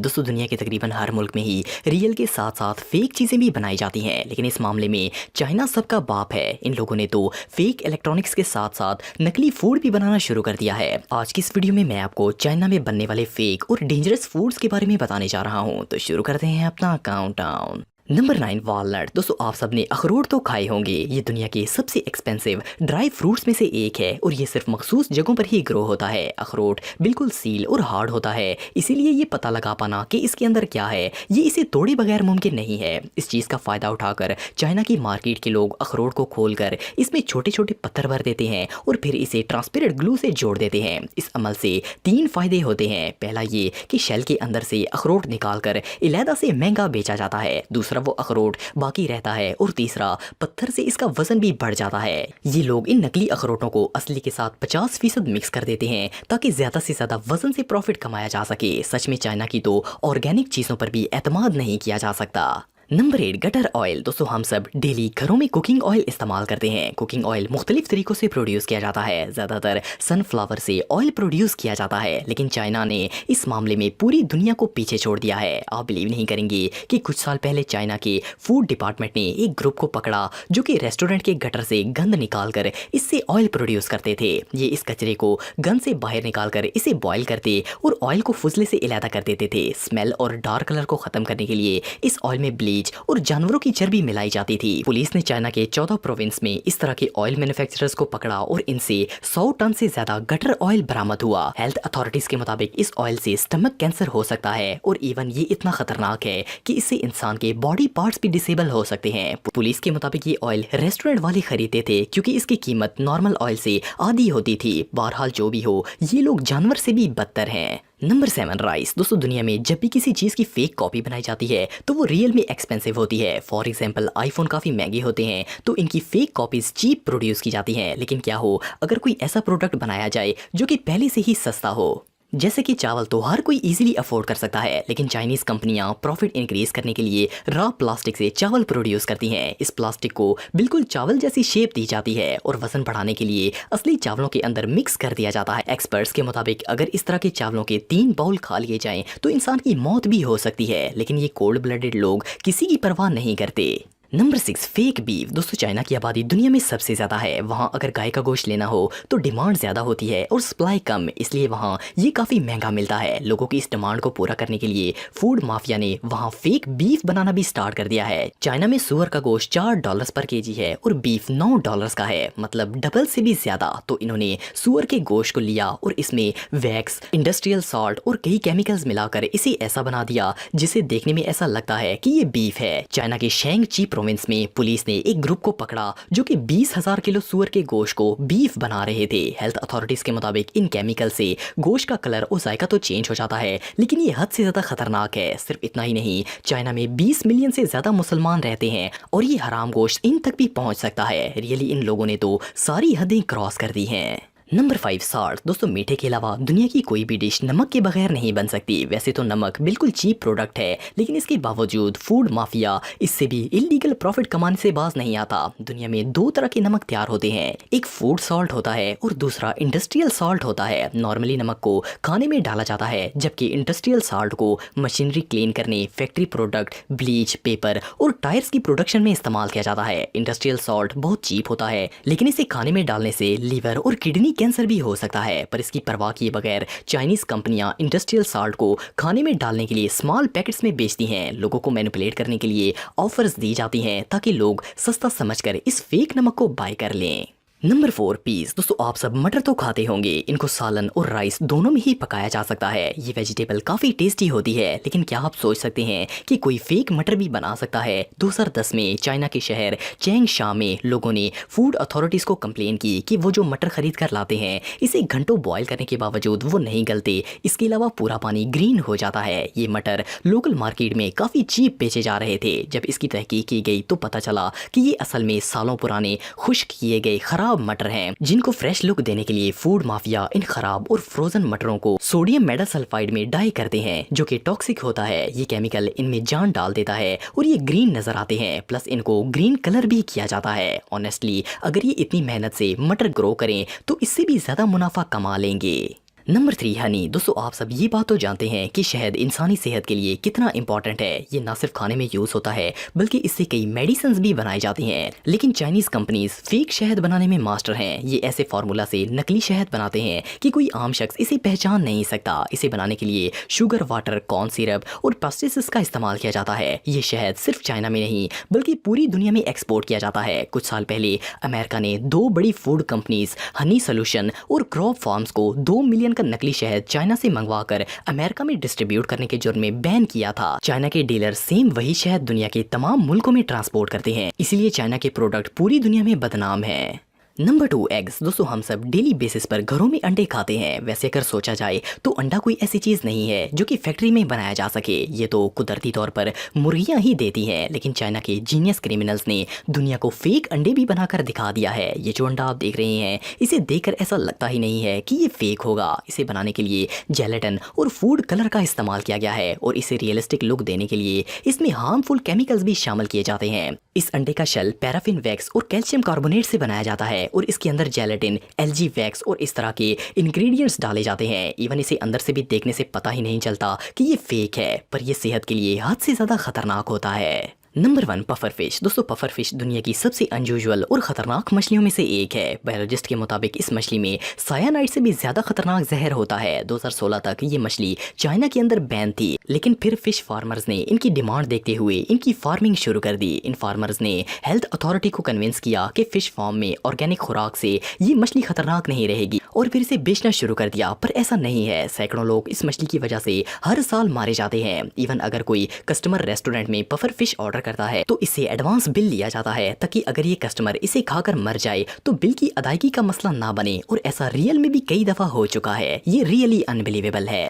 दोस्तों दुनिया के तकरीबन हर मुल्क में ही रियल के साथ साथ फेक चीज़ें भी बनाई जाती हैं, लेकिन इस मामले में चाइना सबका बाप है। इन लोगों ने तो फेक इलेक्ट्रॉनिक्स के साथ साथ नकली फूड भी बनाना शुरू कर दिया है। आज की इस वीडियो में मैं आपको चाइना में बनने वाले फेक और डेंजरस फूड्स के बारे में बताने जा रहा हूँ। तो शुरू करते हैं अपना काउंटडाउन। Number 9 walnut. दोस्तों आप सबने अखरोट तो खाए होंगे। ये दुनिया के सबसे एक्सपेंसिव ड्राई फ्रूट्स में से एक है और ये सिर्फ मखसूस जगहों पर ही ग्रो होता है। अखरोट बिल्कुल सील और हार्ड होता है, इसीलिए ये पता लगा पाना कि इसके अंदर क्या है ये इसे तोड़े बगैर मुमकिन नहीं है। इस चीज़ का फ़ायदा उठाकर चाइना की मार्केट के लोग अखरोट को खोलकर इसमें छोटे छोटे पत्थर भर देते हैं और फिर इसे ट्रांसपेरेंट ग्लू से जोड़ देते हैं। इस अमल से 3 फ़ायदे होते हैं। पहला ये कि शेल के अंदर से अखरोट निकाल कर इलादा से महंगा बेचा जाता है। दूसरा वो अखरोट बाकी रहता है और तीसरा पत्थर से इसका वजन भी बढ़ जाता है। ये लोग इन नकली अखरोटों को असली के साथ 50% मिक्स कर देते हैं ताकि ज्यादा से ज्यादा वजन से प्रॉफिट कमाया जा सके। सच में चाइना की तो ऑर्गेनिक चीजों पर भी एतमाद नहीं किया जा सकता। Number 8 gutter oil. दोस्तों हम सब डेली घरों में कुकिंग ऑयल इस्तेमाल करते हैं। कुकिंग ऑयल मुख्तलिफ तरीकों से प्रोड्यूस किया जाता है। ज़्यादातर सनफ्लावर से ऑयल प्रोड्यूस किया जाता है, लेकिन चाइना ने इस मामले में पूरी दुनिया को पीछे छोड़ दिया है। आप बिलीव नहीं करेंगे कि कुछ साल पहले चाइना के फूड डिपार्टमेंट ने एक ग्रुप को पकड़ा जो कि रेस्टोरेंट के गटर से गंद निकाल कर इससे ऑयल प्रोड्यूस करते थे। ये इस कचरे को गंद से बाहर निकाल कर इसे बॉयल करते और ऑयल को फुजले से इलादा कर देते थे। स्मेल और डार्क कलर को ख़त्म करने के लिए इस ऑयल में ब्लीच और जानवरों की चर्बी मिलाई जाती थी। पुलिस ने चाइना के 14 प्रोविंस में इस तरह के ऑयल मैन्युफैक्चरर्स को पकड़ा और इनसे 100 टन से ज्यादा गटर ऑयल बरामद हुआ। हेल्थ अथॉरिटीज के मुताबिक इस ऑयल से स्टमक कैंसर हो सकता है और इवन ये इतना खतरनाक है कि इससे इंसान के बॉडी पार्ट्स भी डिसेबल हो सकते हैं। पुलिस के मुताबिक ये ऑयल रेस्टोरेंट वाले खरीदते थे क्योंकि इसकी कीमत नॉर्मल ऑयल से आधी होती थी। बहरहाल जो भी हो, ये लोग जानवर से भी बदतर हैं। Number 7 rice. दोस्तों दुनिया में जब भी किसी चीज़ की फेक कॉपी बनाई जाती है तो वो रियल में एक्सपेंसिव होती है। फॉर एग्जांपल आईफोन काफ़ी महंगे होते हैं तो इनकी फेक कॉपीज चीप प्रोड्यूस की जाती हैं। लेकिन क्या हो अगर कोई ऐसा प्रोडक्ट बनाया जाए जो कि पहले से ही सस्ता हो, जैसे कि चावल तो हर कोई इजीली अफोर्ड कर सकता है, लेकिन चाइनीज कंपनियां प्रॉफिट इंक्रीज करने के लिए रॉ प्लास्टिक से चावल प्रोड्यूस करती हैं। इस प्लास्टिक को बिल्कुल चावल जैसी शेप दी जाती है और वजन बढ़ाने के लिए असली चावलों के अंदर मिक्स कर दिया जाता है। एक्सपर्ट्स के मुताबिक अगर इस तरह के चावलों के 3 बाउल खा लिए जाएं तो इंसान की मौत भी हो सकती है, लेकिन ये कोल्ड ब्लडेड लोग किसी की परवाह नहीं करते। Number 6 fake beef. दोस्तों चाइना की आबादी दुनिया में सबसे ज़्यादा है। वहाँ अगर गाय का गोश्त लेना हो तो डिमांड ज़्यादा होती है और सप्लाई कम, इसलिए वहाँ ये काफ़ी महंगा मिलता है। लोगों की इस डिमांड को पूरा करने के लिए फूड माफिया ने वहाँ फेक बीफ बनाना भी स्टार्ट कर दिया है। चाइना में सुअर का गोश्त $4 पर केजी है और बीफ $9 का है, मतलब डबल से भी ज़्यादा। तो इन्होंने सुअर के गोश्त को लिया और इसमें वैक्स, इंडस्ट्रियल सॉल्ट और कई केमिकल्स मिलाकर इसे ऐसा बना दिया जिसे देखने में ऐसा लगता है कि ये बीफ है। चाइना के शेंगची प्रोविंस में पुलिस ने एक ग्रुप को पकड़ा जो कि 20,000 किलो सुअर के गोश्त को बीफ बना रहे थे। हेल्थ अथॉरिटीज के मुताबिक इन केमिकल से गोश्त का कलर और जायका तो चेंज हो जाता है, लेकिन ये हद से ज्यादा खतरनाक है। सिर्फ इतना ही नहीं, चाइना में 20 मिलियन से ज्यादा मुसलमान रहते हैं और ये हराम गोश्त इन तक भी पहुंच सकता है। रियली इन लोगों ने तो सारी हदें क्रॉस कर दी हैं। Number 5 salt. दोस्तों मीठे के अलावा दुनिया की कोई भी डिश नमक के बगैर नहीं बन सकती। वैसे तो नमक बिल्कुल चीप प्रोडक्ट है, लेकिन इसके बावजूद फूड माफिया इससे भी इलीगल प्रॉफिट कमाने से बाज नहीं आता। दुनिया में 2 तरह के नमक तैयार होते हैं, एक फूड सॉल्ट होता है और दूसरा इंडस्ट्रियल सॉल्ट होता है। नॉर्मली नमक को खाने में डाला जाता है, जबकि इंडस्ट्रियल सॉल्ट को मशीनरी क्लीन करने, फैक्ट्री प्रोडक्ट, ब्लीच, पेपर और टायर्स की प्रोडक्शन में इस्तेमाल किया जाता है। इंडस्ट्रियल सॉल्ट बहुत चीप होता है, लेकिन इसे खाने में डालने से लीवर और किडनी कैंसर भी हो सकता है। पर इसकी परवाह किए बगैर चाइनीज कंपनियां इंडस्ट्रियल सॉल्ट को खाने में डालने के लिए स्मॉल पैकेट्स में बेचती हैं। लोगों को मैनिपुलेट करने के लिए ऑफर्स दी जाती हैं ताकि लोग सस्ता समझकर इस फेक नमक को बाय कर लें। Number 4 piece. दोस्तों आप सब मटर तो खाते होंगे, इनको सालन और राइस दोनों में ही पकाया जा सकता है। ये वेजिटेबल काफ़ी टेस्टी होती है, लेकिन क्या आप सोच सकते हैं कि कोई फेक मटर भी बना सकता है? 2010 में चाइना के शहर चैंगशा में लोगों ने फूड अथॉरिटीज़ को कंप्लेन की कि वो जो मटर खरीद कर लाते हैं इसे घंटों बॉयल करने के बावजूद वो नहीं गलते। इसके अलावा पूरा पानी ग्रीन हो जाता है। ये मटर लोकल मार्केट में काफ़ी चीप बेचे जा रहे थे। जब इसकी तहकीक की गई तो पता चला कि ये असल में सालों पुराने खुश्क किए गए खराब मटर हैं, जिनको फ्रेश लुक देने के लिए फूड माफिया इन खराब और फ्रोजन मटरों को सोडियम मेटासल्फाइड में डाई करते हैं, जो कि टॉक्सिक होता है। ये केमिकल इनमें जान डाल देता है और ये ग्रीन नजर आते हैं, प्लस इनको ग्रीन कलर भी किया जाता है। ऑनेस्टली अगर ये इतनी मेहनत से मटर ग्रो करें तो इससे भी ज्यादा मुनाफा कमा लेंगे। नंबर 3 हनी। दोस्तों आप सब ये बात तो जानते हैं कि शहद इंसानी सेहत के लिए कितना इंपॉर्टेंट है। ये ना सिर्फ खाने में यूज होता है बल्कि इससे कई मेडिसिन भी बनाई जाती हैं। लेकिन चाइनीज कंपनीज फेक शहद बनाने में मास्टर हैं। ये ऐसे फार्मूला से नकली शहद बनाते हैं कि कोई आम शख्स इसे पहचान नहीं सकता। इसे बनाने के लिए शुगर, वाटर, कॉर्न सिरप और पेस्टिसाइड्स का इस्तेमाल किया जाता है। ये शहद सिर्फ चाइना में नहीं बल्कि पूरी दुनिया में एक्सपोर्ट किया जाता है। कुछ साल पहले अमेरिका ने 2 बड़ी फूड कंपनीज हनी सॉल्यूशन और क्रॉप फार्म्स को 2 मिलियन का नकली शहद चाइना से मंगवाकर अमेरिका में डिस्ट्रीब्यूट करने के जुर्म में बैन किया था। चाइना के डीलर सेम वही शहद दुनिया के तमाम मुल्कों में ट्रांसपोर्ट करते हैं, इसलिए चाइना के प्रोडक्ट पूरी दुनिया में बदनाम है। Number 2 eggs. दोस्तों हम सब डेली बेसिस पर घरों में अंडे खाते हैं। वैसे अगर सोचा जाए तो अंडा कोई ऐसी चीज़ नहीं है जो कि फैक्ट्री में बनाया जा सके। ये तो कुदरती तौर पर मुर्गियां ही देती हैं। लेकिन चाइना के जीनियस क्रिमिनल्स ने दुनिया को फेक अंडे भी बनाकर दिखा दिया है। ये जो अंडा आप देख रहे हैं इसे देखकर ऐसा लगता ही नहीं है कि ये फेक होगा। इसे बनाने के लिए जेलेटिन और फूड कलर का इस्तेमाल किया गया है और इसे रियलिस्टिक लुक देने के लिए इसमें हार्मफुल केमिकल्स भी शामिल किए जाते हैं। इस अंडे का शेल पैराफिन वैक्स और कैल्शियम कार्बोनेट से बनाया जाता है और इसके अंदर जेलेटिन, एलजी वैक्स और इस तरह के इंग्रेडिएंट्स डाले जाते हैं। इवन इसे अंदर से भी देखने से पता ही नहीं चलता कि ये फेक है, पर ये सेहत के लिए हद से ज़्यादा खतरनाक होता है। Number 1 puffer fish. दोस्तों पफर फिश दुनिया की सबसे अनयूजुअल और खतरनाक मछलियों में से एक है। बायोलॉजिस्ट के मुताबिक इस मछली में सायानाइड से भी ज्यादा खतरनाक जहर होता है। 2016 तक ये मछली चाइना के अंदर बैन थी, लेकिन फिर फिश फार्मर्स ने इनकी डिमांड देखते हुए इनकी फार्मिंग शुरू कर दी। इन फार्मर्स ने हेल्थ अथॉरिटी को कन्विंस किया कि फिश फार्म में ऑर्गेनिक खुराक से ये मछली खतरनाक नहीं रहेगी और फिर इसे बेचना शुरू कर दिया। पर ऐसा नहीं है। सैकड़ों लोग इस मछली की वजह से हर साल मारे जाते हैं। इवन अगर कोई कस्टमर रेस्टोरेंट में पफर फिश ऑर्डर करता है तो इससे एडवांस बिल लिया जाता है ताकि अगर ये कस्टमर इसे खाकर मर जाए तो बिल की अदायगी का मसला ना बने। और ऐसा रियल में भी कई दफा हो चुका है। ये रियली अनबिलीवेबल है।